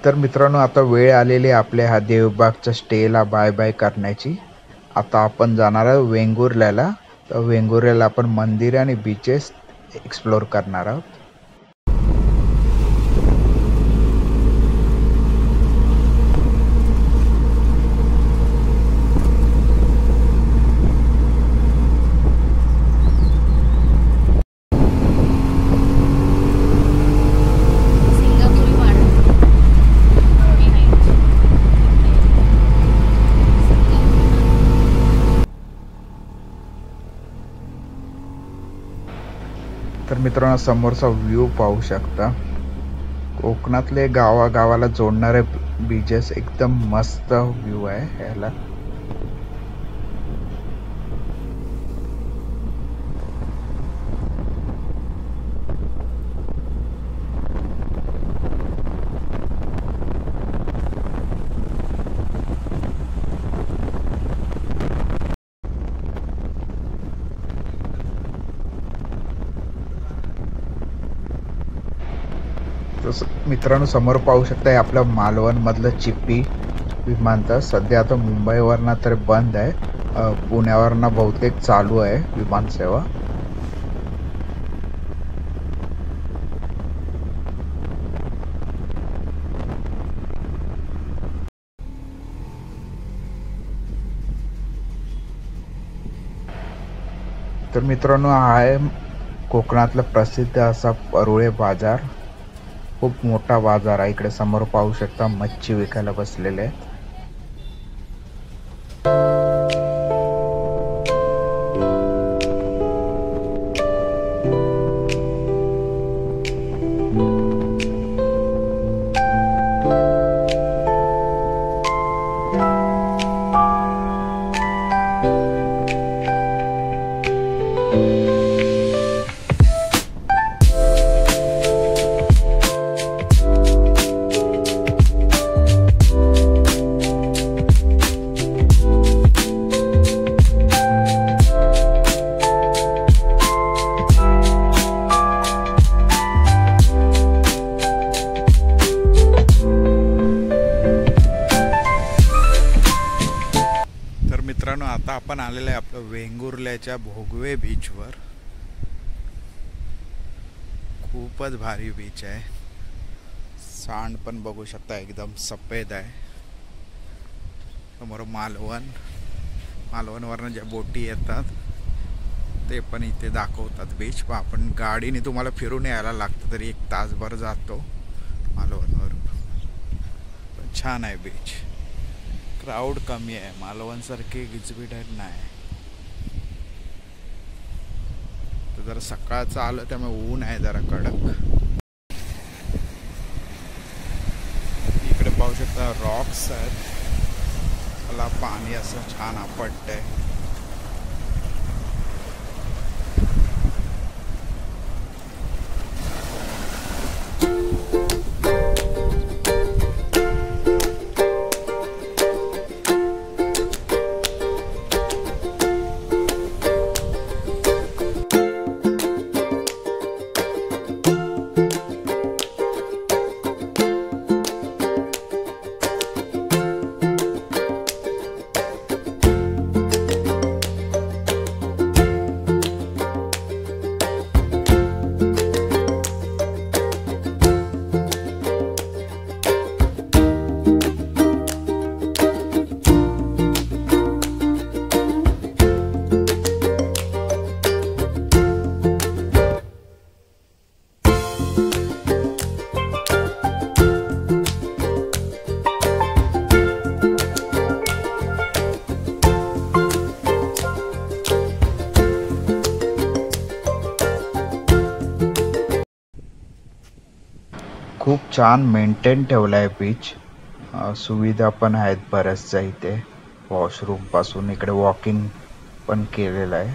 तर मित्रांनो, आता वेळ आलेली आहे आपल्या ह्या देवबागच्या स्टेला बाय बाय करण्याची. आता आपण जाणार आहोत वेंगुर्ल्याला. तर वेंगुर्ल्याला आपण मंदिर आणि बीचेस एक्सप्लोर करणार आहोत. तर मित्रांनो, समोरचा व्ह्यू पाहू शकता. कोकणातले गावागावाला जोडणारे बीचेस, एकदम मस्त व्ह्यू आहे ह्याला. मित्रांनो, समोर पाहू शकता आपल्या मालवण मधलं चिप्पी विमानतळ. सध्या आता मुंबईवरनं तर बंद आहे, पुण्यावरनं बहुतेक चालू आहे विमानसेवा. तर मित्रांनो, हा आहे कोकणातला प्रसिद्ध असा परुळे बाजार. खूप मोठा बाजार आहे. इकडे समोर पाहू शकता मच्छी विकायला बसलेले आहेत. मित्रांनो, आता आपण आलेलं आहे आपलं वेंगुर्ल्याच्या भोगवे बीचवर. खूपच भारी बीच आहे. सांड पण बघू शकता, एकदम सफेद आहे. समोर मालवणवरनं ज्या बोटी येतात ते पण इथे दाखवतात बीच. पण आपण गाडीने तुम्हाला फिरून यायला लागतं, तरी 1 तासभर जातो मालवणवरून. पण छान आहे बीच. क्राऊड कमी आहे, मालवणसारखी गिचबिट नाही. तर जरा सकाळचं आलं त्यामुळे ऊन आहे जरा कडक. इकडे पाहू शकता रॉक्स आहेत. मला पाणी असं छान आपटतंय. खूप छान मेंटेन ठेवला आहे बीच. सुविधा पण आहेत बऱ्याचशा इथे. वॉशरूम पासून इकडे वॉकिंग पण केलेलं आहे.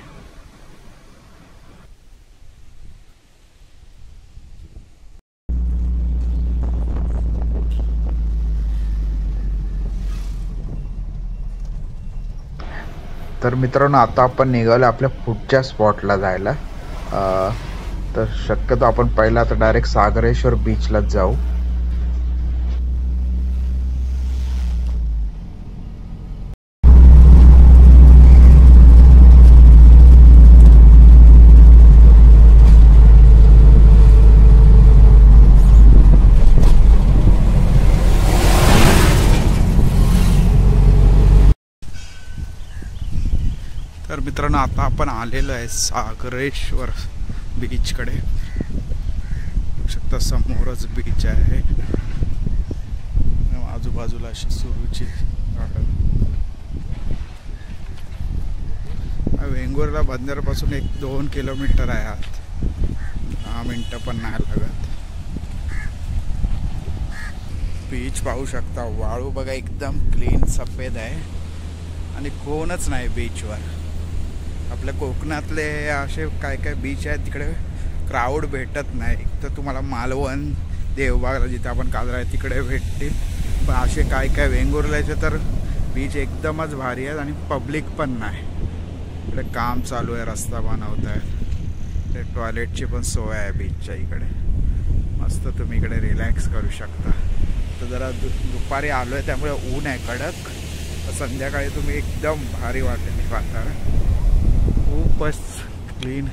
तर मित्रांनो, आता आपण निघालो आपल्या पुढच्या स्पॉटला जायला. तर शक्यतो आपण पहिला तर डायरेक्ट सागरेश्वर बीचलाच जाऊ. मित्रांनो आता आपण आलेलो आहे सागरेश्वर बीचकडे. बघू शकता समोरच बीच आहे, आजूबाजूला अशी सुरूची गार्डन. वेंगुर्ला बंदरापासून 1-2 किलोमीटर आहे आत, 10 मिनटं पण नाही लागत. बीच पाहू शकता, वाळू बघा एकदम क्लीन सफेद आहे आणि कोणच नाही बीचवर. आपल्या कोकणातले असे काय काय बीच आहेत तिकडे क्राऊड भेटत नाही. एक तर तुम्हाला मालवण, देवबागला जिथे आपण काजरा आहे तिकडे भेटतील, पण असे काय काय वेंगुर्ल्याचे तर बीच एकदमच भारी आहेत आणि पब्लिक पण नाही. इकडे काम चालू आहे, रस्ता बनवत आहे, ते टॉयलेटची पण सोय आहे बीचच्या इकडे. मस्त तुम्ही इकडे रिलॅक्स करू शकता. तर जरा दुपारी आलो आहे त्यामुळे ऊन आहे कडक, तर संध्याकाळी तुम्ही एकदम भारी वाटेल वातावरण. खूपच क्लीन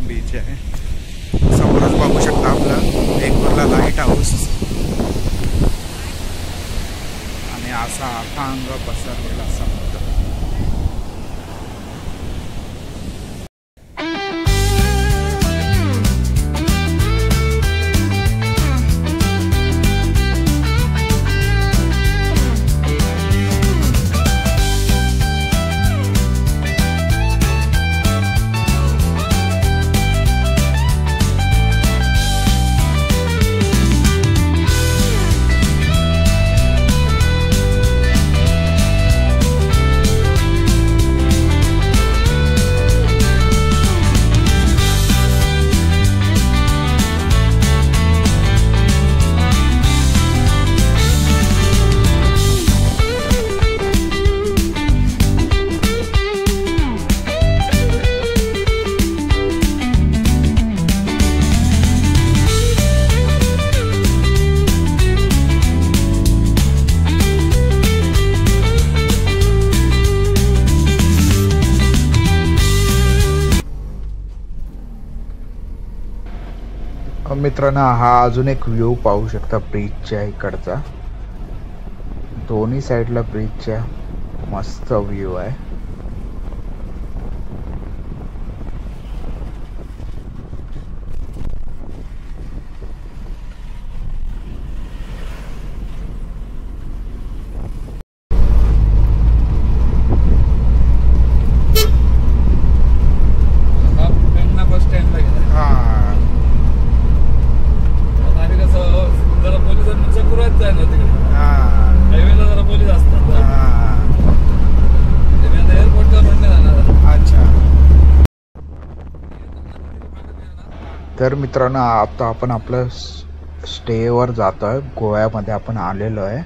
बीच आहे. समोरच बघू शकता आपलं वेंगुर्ला लाईट हाऊस आणि असा अथांग पसरलेला समुद्र. मित्रांनो हा अजून एक व्ह्यू पाहू शकता ब्रिजच्या इकडचा. दोन्ही साईडला ब्रिजच्या मस्त व्ह्यू आहे. तर मित्रांनो आता आपण आपलं स्टेवर जातोय. गोव्यामध्ये आपण आलेलो आहे.